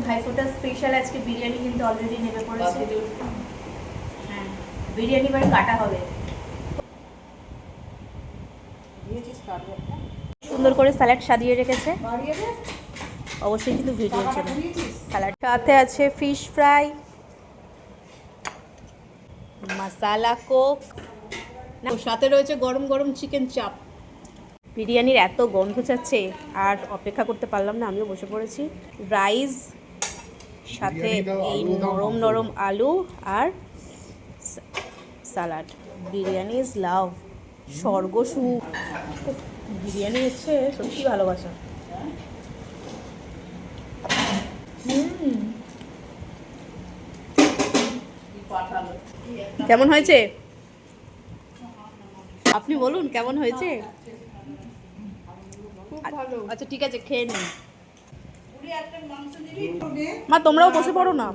Bhaiphonta special আজকে বিরিয়ানি কিন্তু already নেমে পড়েছে। হ্যাঁ, বিরিয়ানি বাড়ি কাটা হবে। সুন্দর করে স্যালাড সাজিয়ে রেখেছে, অবশ্যই কিন্তু ভিডিওর জন্য। স্যালাড সাথে আছে ফিশ ফ্রাই, মশালা কোক, সাথে রয়েছে গরম গরম চিকেন চাপ। বিরিয়ানির এত গন্ধ যাচ্ছে আর অপেক্ষা করতে পারলাম না, আমিও বসে পড়েছি। রাইস সাথে এই নরম নরম আলু আর সালাড। বিরিয়ানি ইজ লাভ, স্বর্গসুখ। বিরিয়ানি হচ্ছে সত্যি ভালোবাসা। কেমন হয়েছে আপনি বলুন, কেমন হয়েছে? আচ্ছা ঠিক আছে, খেয়ে নিন। মা তোমরাও বসে পড়ো না।